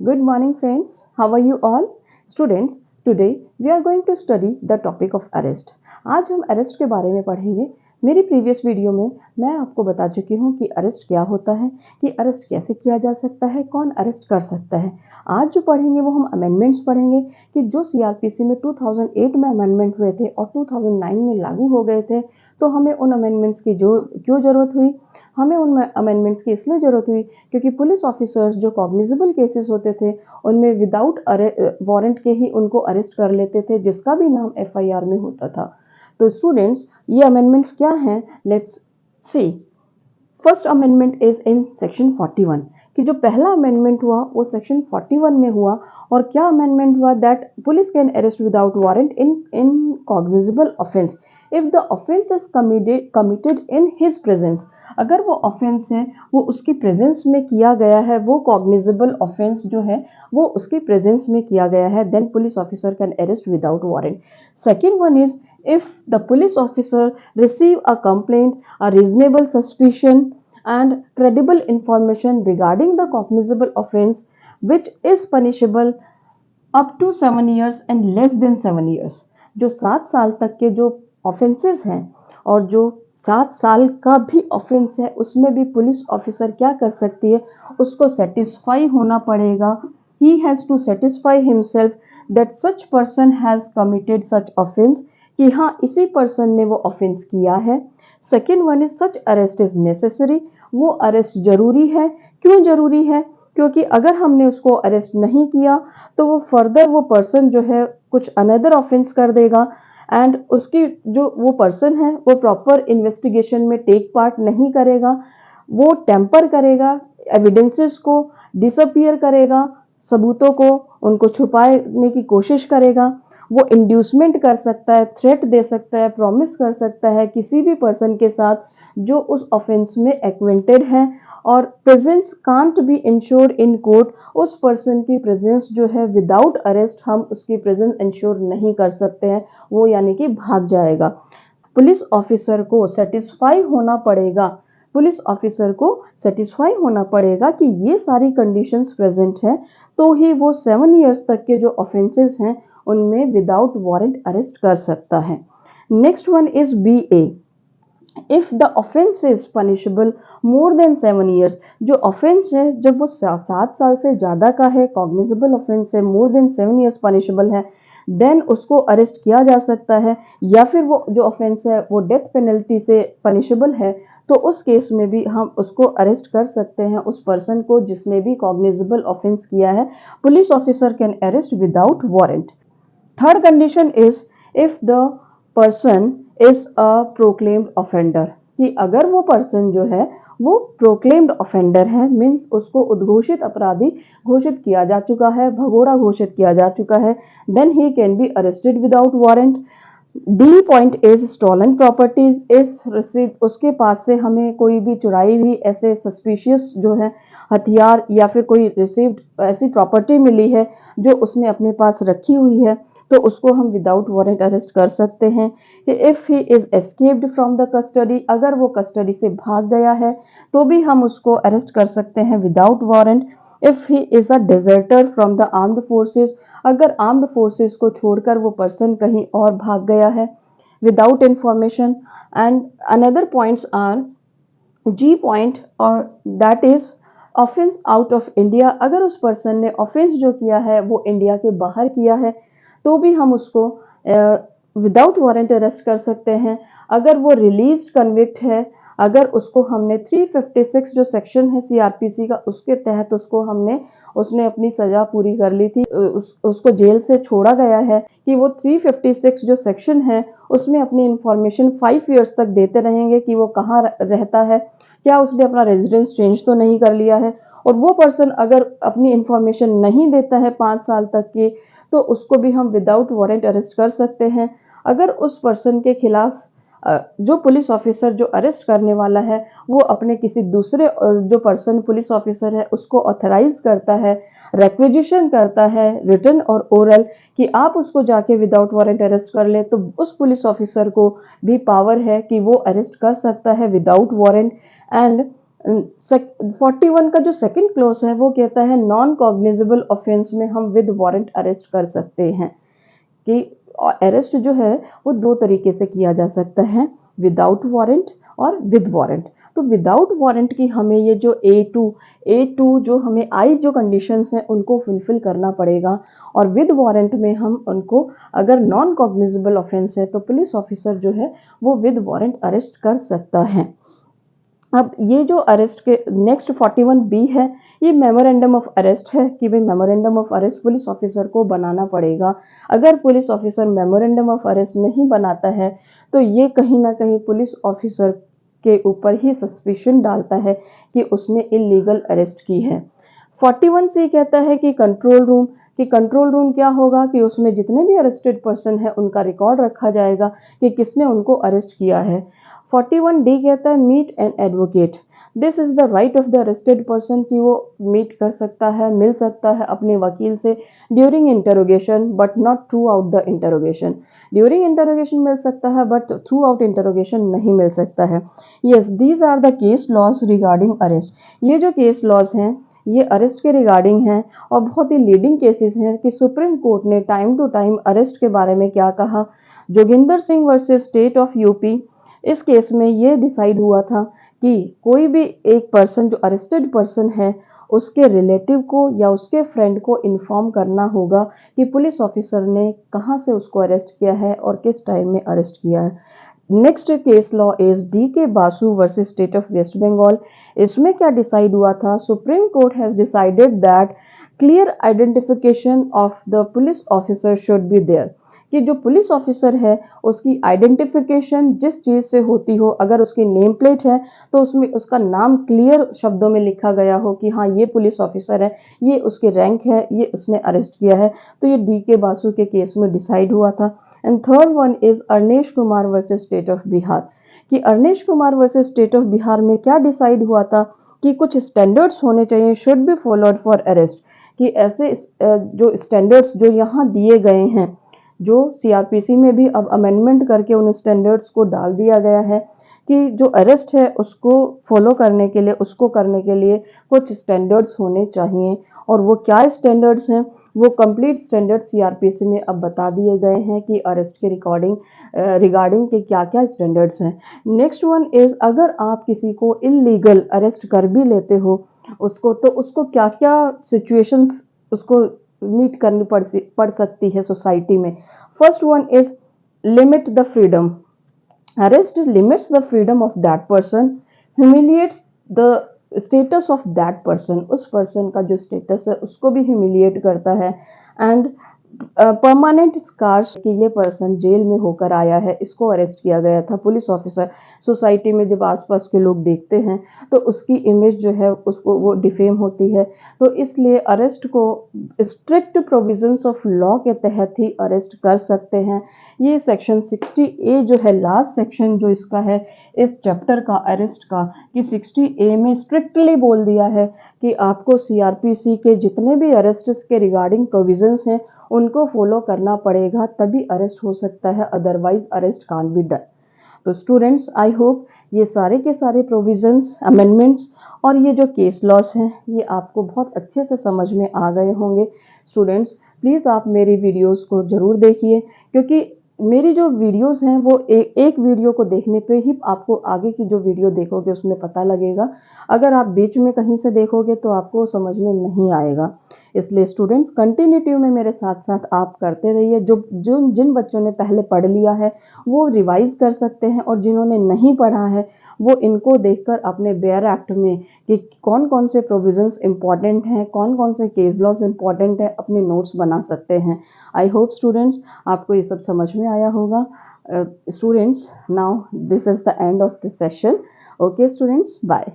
Good morning, friends. How are you all? Students, today we are going to study the topic of arrest. आज हम arrest के बारे में पढ़ेंगे। मेरी प्रीवियस वीडियो में मैं आपको बता चुकी हूँ कि अरेस्ट क्या होता है, कि अरेस्ट कैसे किया जा सकता है, कौन अरेस्ट कर सकता है। आज जो पढ़ेंगे वो हम अमेंडमेंट्स पढ़ेंगे कि जो सीआरपीसी में 2008 में अमेंडमेंट हुए थे और 2009 में लागू हो गए थे, तो हमें उन अमेंडमेंट्स की क्यों ज़रूरत हुई। हमें उन अमेंडमेंट्स की इसलिए ज़रूरत हुई क्योंकि पुलिस ऑफिसर्स जो कॉग्निजेबल केसेस होते थे उनमें विदाउट वारंट के ही उनको अरेस्ट कर लेते थे, जिसका भी नाम एफआईआर में होता था। तो स्टूडेंट्स, ये अमेंडमेंट्स क्या हैं, let's see. First amendment is in section 41 कि जो पहला अमेंडमेंट हुआ वो सेक्शन 41 में हुआ। और क्या अमेंडमेंट हुआ, that police can arrest without warrant in cognizable offence if the offence is committed in his presence. अगर वो ऑफेंस है वो उसकी प्रेजेंस में किया गया है, वो कॉग्निजेबल ऑफेंस जो है वो उसकी प्रेजेंस में किया गया है, then police officer can arrest without warrant. Second one is if the police officer receive a complaint, a reasonable suspicion and credible information regarding the cognizable offense which is punishable up to 7 years and less than 7 years। जो 7 साल तक के जो offences हैं और जो 7 साल का भी ऑफेंस है उसमें भी पुलिस ऑफिसर क्या कर सकती है, उसको सेटिस्फाई होना पड़ेगा। he has to satisfy himself that such person has committed such offense, कि हाँ इसी पर्सन ने वो ऑफेंस किया है। Second one is such arrest is necessary, वो अरेस्ट जरूरी है। क्यों जरूरी है? क्योंकि अगर हमने उसको अरेस्ट नहीं किया तो वो फर्दर वो पर्सन जो है कुछ अनदर ऑफेंस कर देगा एंड उसकी जो वो पर्सन है वो प्रॉपर इन्वेस्टिगेशन में टेक पार्ट नहीं करेगा, वो टेम्पर करेगा, एविडेंसेस को डिसअपियर करेगा, सबूतों को उनको छुपाने की कोशिश करेगा, वो इंड्यूसमेंट कर सकता है, थ्रेट दे सकता है, प्रॉमिस कर सकता है किसी भी पर्सन के साथ जो उस ऑफेंस में एक्वेंटेड है। और presence can't be insured in court, उस पर्सन की प्रेजेंस जो है विदाउट अरेस्ट हम उसकी प्रेजेंस इंश्योर नहीं कर सकते हैं, वो यानी कि भाग जाएगा। पुलिस ऑफिसर को सेटिस्फाई होना पड़ेगा, पुलिस ऑफिसर को सेटिस्फाई होना पड़ेगा कि ये सारी कंडीशंस प्रेजेंट हैं, तो ही वो 7 इयर्स तक के जो ऑफेंसेस हैं उनमें विदाउट वारंट अरेस्ट कर सकता है। Next one is B A, if the offence is punishable more than 7 years, जो ऑफेंस है जब वो 7 साल से ज्यादा का है, कॉग्निजेबल ऑफेंस है, मोर देन 7 इयर्स पनिशेबल है, देन उसको अरेस्ट किया जा सकता है। या फिर वो जो ऑफेंस है वो डेथ पेनल्टी से पनिशेबल है, तो उस केस में भी हम उसको अरेस्ट कर सकते हैं, उस पर्सन को जिसने भी कॉग्निजेबल ऑफेंस किया है। Police officer can arrest without warrant. Third condition is if the person is a proclaimed offender, कि अगर वो पर्सन जो है वो प्रोक्लेम्ड ऑफेंडर है, मीन्स उसको उद्घोषित अपराधी घोषित किया जा चुका है, भगोड़ा घोषित किया जा चुका है, then he can be arrested without warrant. D point is stolen properties is receive, उसके पास से हमें कोई भी चुराई हुई ऐसे सस्पिशियस जो है हथियार या फिर कोई रिसीव्ड ऐसी प्रॉपर्टी मिली है जो उसने अपने पास रखी हुई है, तो उसको हम विदाउट वारंट अरेस्ट कर सकते हैं। If he is escaped from the custody, अगर वो कस्टडी से भाग गया है तो भी हम उसको अरेस्ट कर सकते हैं without warrant. If he is a deserter from the armed forces, अगर आर्म्ड फोर्सेस को छोड़कर वो पर्सन कहीं और भाग गया है without information. And another points are जी पॉइंट, और that is offence out of India, अगर उस पर्सन ने ऑफेंस जो किया है वो इंडिया के बाहर किया है तो भी हम उसको विदाउट वारंट अरेस्ट कर सकते हैं। अगर वो रिलीज्ड कन्विक्ट है, अगर उसको हमने 356 जो सेक्शन है सीआरपीसी का उसके तहत उसने अपनी सजा पूरी कर ली थी, उसको जेल से छोड़ा गया है, कि वो 356 जो सेक्शन है उसमें अपनी इंफॉर्मेशन 5 इयर्स तक देते रहेंगे कि वो कहाँ रहता है, क्या उसने अपना रेजिडेंस चेंज तो नहीं कर लिया है। और वो पर्सन अगर अपनी इंफॉर्मेशन नहीं देता है 5 साल तक की, तो उसको भी हम विदाउट वारंट अरेस्ट कर सकते हैं। अगर उस पर्सन के खिलाफ जो पुलिस ऑफिसर जो अरेस्ट करने वाला है वो अपने किसी दूसरे जो पर्सन पुलिस ऑफिसर है उसको ऑथराइज करता है, रिक्वेजिशन करता है रिटन और ओरल, कि आप उसको जाके विदाउट वारंट अरेस्ट कर ले, तो उस पुलिस ऑफिसर को भी पावर है कि वो अरेस्ट कर सकता है विदाउट वारंट। एंड 41 का जो सेकंड क्लॉज है वो कहता है नॉन कॉग्निजेबल ऑफेंस में हम विद वारंट अरेस्ट कर सकते हैं, कि अरेस्ट जो है वो दो तरीके से किया जा सकता है, विदाउट वारंट और विद वारंट। तो विदाउट वारंट की हमें ये जो A2 जो हमें आई जो कंडीशंस हैं उनको फुलफिल करना पड़ेगा, और विद वारंट में हम उनको अगर नॉन कॉग्निजेबल ऑफेंस है तो पुलिस ऑफिसर जो है वो विद वारंट अरेस्ट कर सकता है। अब ये जो अरेस्ट के नेक्स्ट 41B है, ये मेमोरेंडम ऑफ अरेस्ट है कि भाई memorandum of arrest police officer को बनाना पड़ेगा। अगर police officer memorandum of arrest नहीं बनाता है तो ये कहीं ना कहीं पुलिस ऑफिसर के ऊपर ही सस्पिशन डालता है कि उसने इलीगल अरेस्ट की है। 41C कहता है कि कंट्रोल रूम क्या होगा कि उसमें जितने भी अरेस्टेड पर्सन है उनका रिकॉर्ड रखा जाएगा कि किसने उनको अरेस्ट किया है। 41D कहता है meet an advocate. This is the right of the arrested person कि वो मीट कर सकता है, मिल सकता है अपने वकील से during interrogation but not throughout the interrogation. During interrogation मिल सकता है बट थ्रू आउट इंटरोगेशन नहीं मिल सकता है। Yes, these are the case laws regarding arrest. ये जो केस लॉज हैं ये अरेस्ट के रिगार्डिंग हैं और बहुत ही लीडिंग केसेस हैं कि सुप्रीम कोर्ट ने टाइम टू टाइम अरेस्ट के बारे में क्या कहा। Joginder Singh versus state of UP, इस केस में ये डिसाइड हुआ था कि कोई भी एक पर्सन जो अरेस्टेड पर्सन है उसके रिलेटिव को या उसके फ्रेंड को इन्फॉर्म करना होगा कि पुलिस ऑफिसर ने कहाँ से उसको अरेस्ट किया है और किस टाइम में अरेस्ट किया है। Next case law is DK Basu versus state of West Bengal. इसमें क्या डिसाइड हुआ था, Supreme Court has decided that clear identification of the police officer should be there, कि जो पुलिस ऑफिसर है उसकी आइडेंटिफिकेशन जिस चीज़ से होती हो, अगर उसकी नेम प्लेट है तो उसमें उसका नाम क्लियर शब्दों में लिखा गया हो कि हाँ ये पुलिस ऑफिसर है, ये उसके रैंक है, ये उसने अरेस्ट किया है। तो ये DK बासु के केस में डिसाइड हुआ था। And third one is Arnesh Kumar versus state of Bihar, कि Arnesh Kumar versus state of Bihar में क्या डिसाइड हुआ था कि कुछ स्टैंडर्ड्स होने चाहिए, should be followed for arrest, कि ऐसे जो स्टैंडर्ड्स जो यहाँ दिए गए हैं, जो CRPC में भी अब अमेंडमेंट करके उन स्टैंडर्ड्स को डाल दिया गया है कि जो अरेस्ट है उसको फॉलो करने के लिए, उसको करने के लिए कुछ स्टैंडर्ड्स होने चाहिए। और वो क्या स्टैंडर्ड्स हैं, वो कंप्लीट स्टैंडर्ड्स CRPC में अब बता दिए गए हैं कि अरेस्ट के रिगार्डिंग के क्या क्या स्टैंडर्ड्स हैं। नेक्स्ट वन इज, अगर आप किसी को इलीगल अरेस्ट कर भी लेते हो उसको, तो उसको क्या क्या सिचुएशंस उसको मीट करनी पड़ सकती है सोसाइटी में। First one is limit the freedom. Arrest limits the freedom of that person, humiliates the status of that person, उस पर्सन का जो स्टेटस है उसको भी ह्यूमिलिएट करता है। एंड परमानेंट स्कार्स, कि ये पर्सन जेल में होकर आया है, इसको अरेस्ट किया गया था पुलिस ऑफिसर। सोसाइटी में जब आसपास के लोग देखते हैं तो उसकी इमेज जो है उसको वो डिफेम होती है। तो इसलिए अरेस्ट को स्ट्रिक्ट प्रोविजंस ऑफ लॉ के तहत ही अरेस्ट कर सकते हैं। ये सेक्शन 60A जो है लास्ट सेक्शन जो इसका है इस चैप्टर का अरेस्ट का, कि 60A में स्ट्रिक्टली बोल दिया है कि आपको CRPC के जितने भी अरेस्ट के रिगार्डिंग प्रोविजंस हैं उनको फॉलो करना पड़ेगा, तभी अरेस्ट हो सकता है, otherwise arrest can't be done. तो स्टूडेंट्स, आई होप ये सारे के सारे प्रोविजंस, अमेंडमेंट्स और ये जो केस लॉस हैं ये आपको बहुत अच्छे से समझ में आ गए होंगे। स्टूडेंट्स, प्लीज़ आप मेरी वीडियोस को ज़रूर देखिए, क्योंकि मेरी जो वीडियोस हैं वो एक वीडियो को देखने पे ही आपको आगे की जो वीडियो देखोगे उसमें पता लगेगा। अगर आप बीच में कहीं से देखोगे तो आपको समझ में नहीं आएगा। इसलिए स्टूडेंट्स, कंटिन्यूटी में मेरे साथ साथ आप करते रहिए। जिन बच्चों ने पहले पढ़ लिया है वो रिवाइज कर सकते हैं, और जिन्होंने नहीं पढ़ा है वो इनको देखकर अपने बेयर एक्ट में कि कौन कौन से प्रोविजंस इंपॉर्टेंट हैं, कौन कौन से केस लॉज इंपॉर्टेंट है, अपने नोट्स बना सकते हैं। आई होप स्टूडेंट्स आपको ये सब समझ में आया होगा। Students, now this is the end of this session. Okay students, bye.